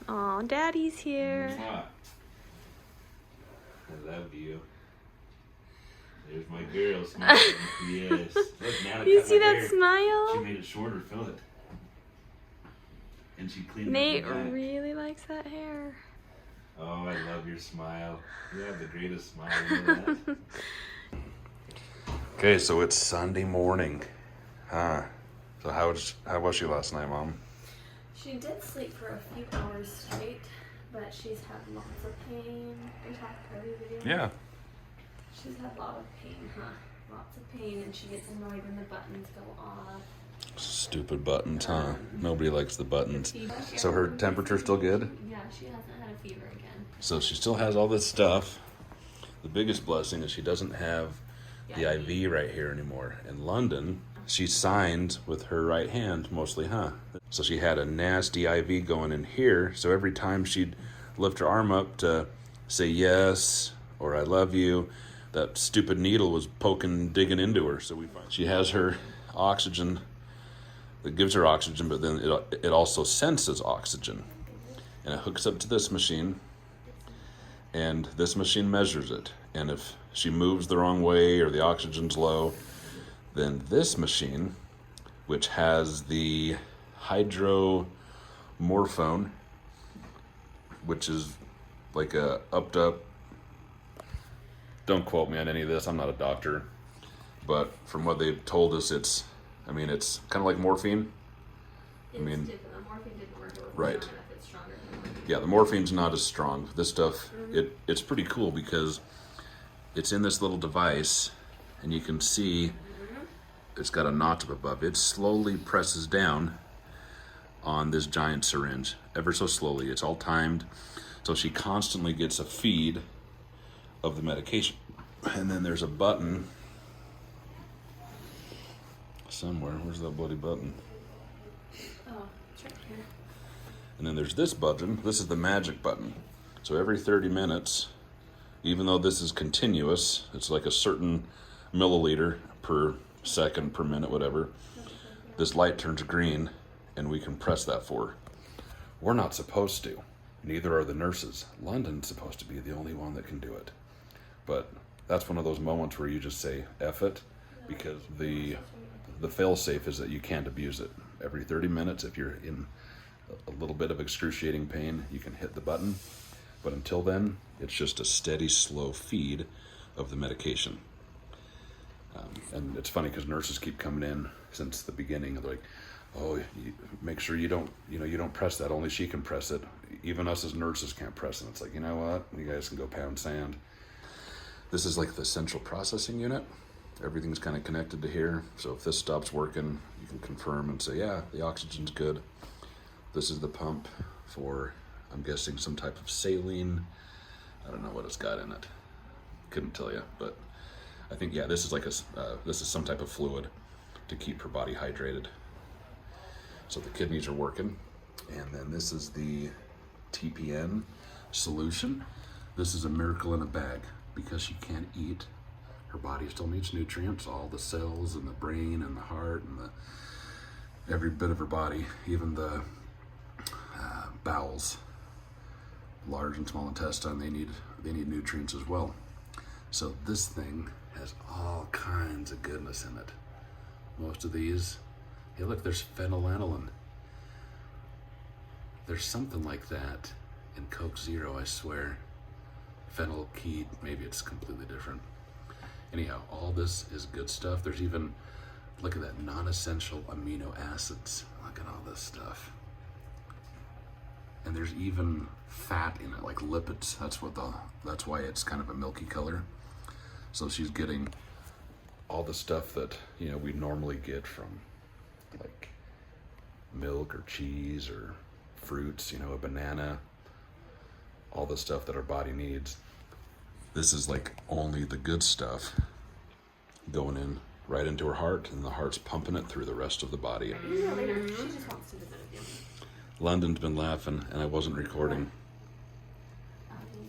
Aw, Daddy's here. Mwah. I love you. There's my girl smiling. Yes. Look, now You cut see my that hair. She smile? made it shorter, feel it. And she cleaned Nate up the back. really likes that hair. Oh, I love your smile. You have the greatest smile. You know that? Okay, so it's Sunday morning. Huh. So how was she last night, Mom? She did sleep for a few hours straight, but she's had lots of pain. We talked every video. Yeah. She's had a lot of pain, huh? Lots of pain, and she gets annoyed when the buttons go off. Stupid buttons, huh? Nobody likes the buttons. The fever. So her temperature's still good? Yeah, she hasn't had a fever again. So she still has all this stuff. The biggest blessing is she doesn't have the IV right here anymore. In London, she signed with her right hand mostly, huh? So she had a nasty IV going in here. So every time she'd lift her arm up to say yes or I love you, that stupid needle was digging into her. So she has her oxygen that gives her oxygen, but then it also senses oxygen. And it hooks up to this machine, and this machine measures it. And if she moves the wrong way or the oxygen's low, then this machine, which has the hydromorphone, which is like a upped up, don't quote me on any of this, I'm not a doctor, but from what they've told us, it's kind of like morphine. It's different. The morphine didn't work. Right. If it's stronger than morphine. Yeah, the morphine's not as strong. This stuff, it's pretty cool because it's in this little device, and you can see it's got a notch up above. It slowly presses down on this giant syringe, ever so slowly. It's all timed, so she constantly gets a feed of the medication. And then there's a button somewhere. Where's that bloody button? Oh, it's right here. And then there's this button. This is the magic button. So every 30 minutes, even though this is continuous, it's like a certain milliliter per second, per minute, whatever, this light turns green and we can press that for her. We're not supposed to. Neither are the nurses. London's supposed to be the only one that can do it. But that's one of those moments where you just say, F it, because the fail-safe is that you can't abuse it. Every 30 minutes, if you're in a little bit of excruciating pain, you can hit the button. But until then, it's just a steady, slow feed of the medication. And it's funny because nurses keep coming in since the beginning. They're like, oh, make sure you don't press that. Only she can press it. Even us as nurses can't press it. It's like, you know what? You guys can go pound sand. This is like the central processing unit. Everything's kind of connected to here. So if this stops working, you can confirm and say, yeah, the oxygen's good. This is the pump for, I'm guessing, some type of saline. I don't know what it's got in it. Couldn't tell you, but I think, yeah, this is like this is some type of fluid to keep her body hydrated. So the kidneys are working. And then this is the TPN solution. This is a miracle in a bag because she can't eat. Her body still needs nutrients, all the cells and the brain and the heart and every bit of her body, even the bowels, large and small intestine, they need nutrients as well. So this thing has all kinds of goodness in it. Most of these, hey look, there's phenylalanine. There's something like that in Coke Zero, I swear. Phenyl key, maybe it's completely different. Anyhow, all this is good stuff. There's even, look at that, non-essential amino acids. Look at all this stuff. And there's even fat in it, like lipids. That's why it's kind of a milky color. So she's getting all the stuff that, we normally get from like milk or cheese or fruits, a banana, all the stuff that our body needs. This is like only the good stuff going in right into her heart, and the heart's pumping it through the rest of the body. She just wants to visit with you. London's been laughing, and I wasn't recording.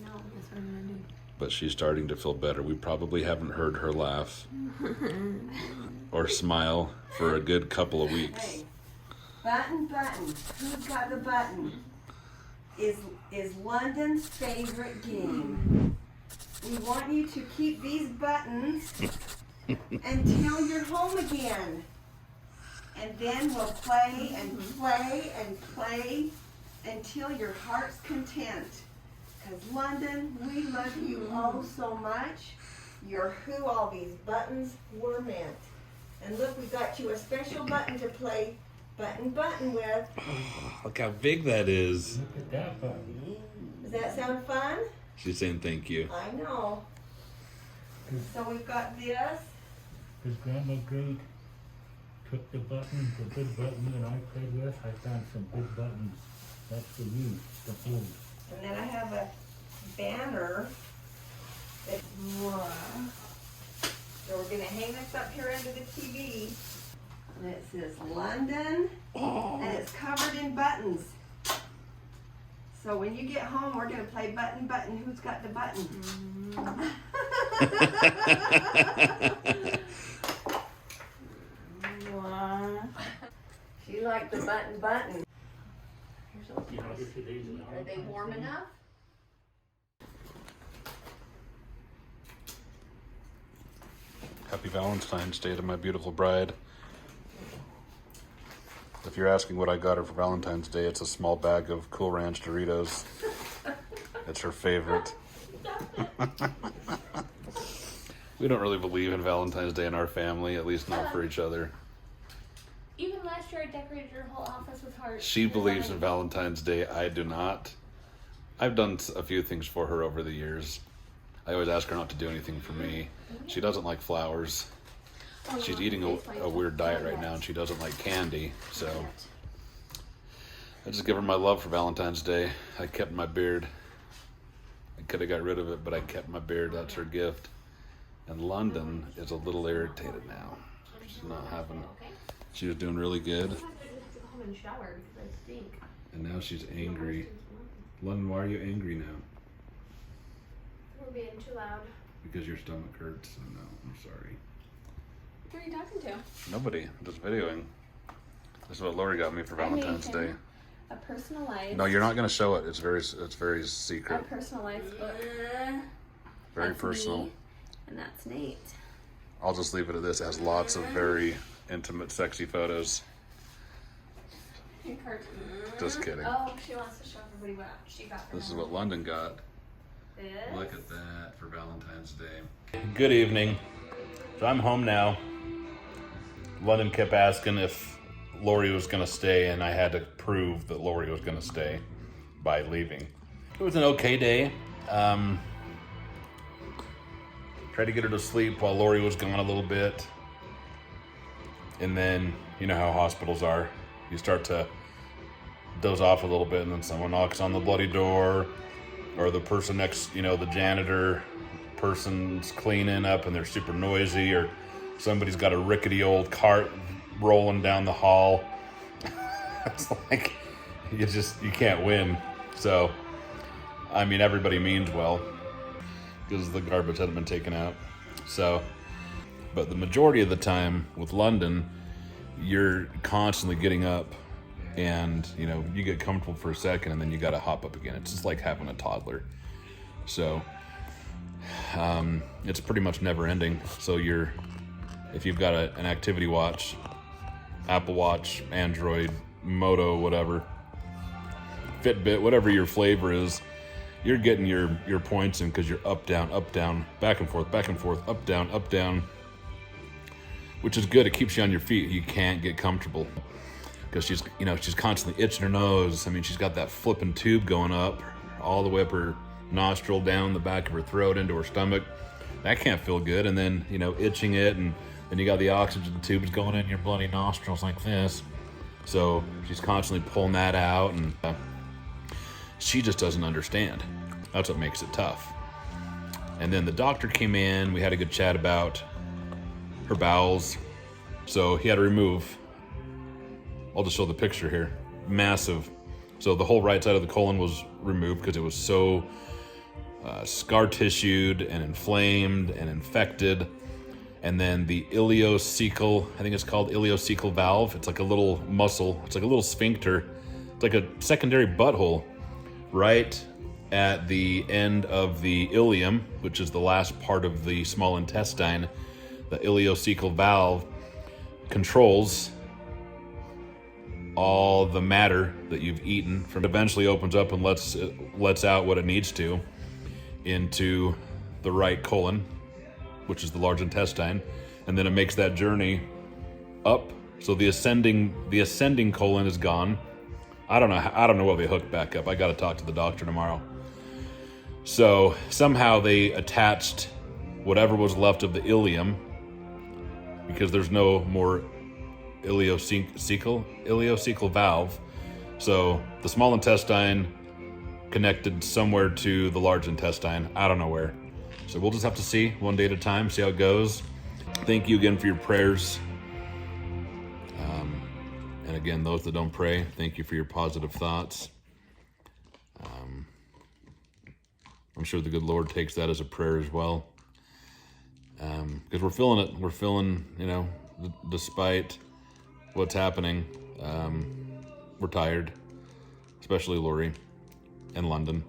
No, that's what I'm gonna do. But she's starting to feel better. We probably haven't heard her laugh or smile for a good couple of weeks. Hey, button. Who's got the button? is London's favorite game. We want you to keep these buttons until you're home again. And then we'll play and play and play until your heart's content. Because London, we love you all so much. You're who all these buttons were meant. And look, we got you a special button to play button with. Look how big that is. Look at that button. Does that sound fun? She's saying thank you. I know. So we've got this. Because Grandma Great took the button, the good button that I played with. I found some good buttons. That's for you to hold. And then I have a banner that, so we're gonna hang this up here under the TV. And it says London, and it's covered in buttons. So when you get home, we're gonna play button. Who's got the button? She liked the button. Here's those You know, nice. if it is an Are they warm enough? Happy Valentine's Day to my beautiful bride. If you're asking what I got her for Valentine's Day, it's a small bag of Cool Ranch Doritos. It's her favorite. We don't really believe in Valentine's Day in our family, at least not for each other. Even last year, I decorated your whole office with hearts. She believes in Valentine's Day. I do not. I've done a few things for her over the years. I always ask her not to do anything for me. She doesn't like flowers. She's eating a weird diet right now, and she doesn't like candy. So I just give her my love for Valentine's Day. I kept my beard. I could have got rid of it, but I kept my beard. That's her gift. And London is a little irritated now. She's not having. She was doing really good, Sometimes I just have to go home and shower because I stink. and now she's angry. London, why are you angry now? We're being too loud. Because your stomach hurts. I know. I'm sorry. Who are you talking to? Nobody. I'm just videoing. This is what Lori got me for I made Valentine's Day. him A personalized. No, you're not going to show it. It's very A secret. personalized book. Very That's personal. me, and that's Nate. I'll just leave it at this. It has lots of very intimate, sexy photos. Your cartoon. Just kidding. Oh, she wants to show everybody what she got for This is him. what London got. This? Look at that for Valentine's Day. Good evening. So I'm home now. London kept asking if Lori was going to stay, and I had to prove that Lori was going to stay by leaving. It was an okay day. Tried to get her to sleep while Lori was gone a little bit. And then, you know how hospitals are. You start to doze off a little bit, and then someone knocks on the bloody door, or the person next, the janitor person's cleaning up and they're super noisy, or somebody's got a rickety old cart rolling down the hall. It's like, you can't win. So, I mean, everybody means well because the garbage hadn't been taken out. So, but the majority of the time with London, you're constantly getting up and, you get comfortable for a second and then you got to hop up again. It's just like having a toddler. So, it's pretty much never ending. So if you've got an activity watch, Apple Watch, Android, Moto, whatever, Fitbit, whatever your flavor is, you're getting your points in because you're up, down, back and forth, up, down, which is good. It keeps you on your feet. You can't get comfortable because she's constantly itching her nose. I mean, she's got that flipping tube going up all the way up her nostril, down the back of her throat, into her stomach. That can't feel good. And then, itching it, and then you got the oxygen tubes going in your bloody nostrils like this. So she's constantly pulling that out, and she just doesn't understand. That's what makes it tough. And then the doctor came in. We had a good chat about her bowels. So he had to remove, I'll just show the picture here, massive. So the whole right side of the colon was removed because it was so scar tissued and inflamed and infected. And then the ileocecal, I think it's called ileocecal valve. It's like a little muscle. It's like a little sphincter. It's like a secondary butthole right at the end of the ileum, which is the last part of the small intestine. The ileocecal valve controls all the matter that you've eaten. From eventually opens up and lets out what it needs to into the right colon, which is the large intestine, and then it makes that journey up. So the ascending colon is gone. I don't know what they hooked back up. I got to talk to the doctor tomorrow. So somehow they attached whatever was left of the ileum, because there's no more ileocecal valve. So the small intestine connected somewhere to the large intestine. I don't know where. So we'll just have to see one day at a time, see how it goes. Thank you again for your prayers. And again, those that don't pray, thank you for your positive thoughts. I'm sure the good Lord takes that as a prayer as well. Because we're feeling it. We're feeling, despite what's happening, we're tired, especially Lori and London.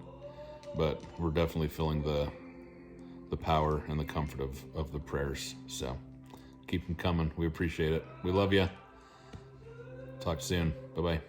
But we're definitely feeling the power and the comfort of the prayers. So keep them coming. We appreciate it. We love you. Talk soon. Bye-bye.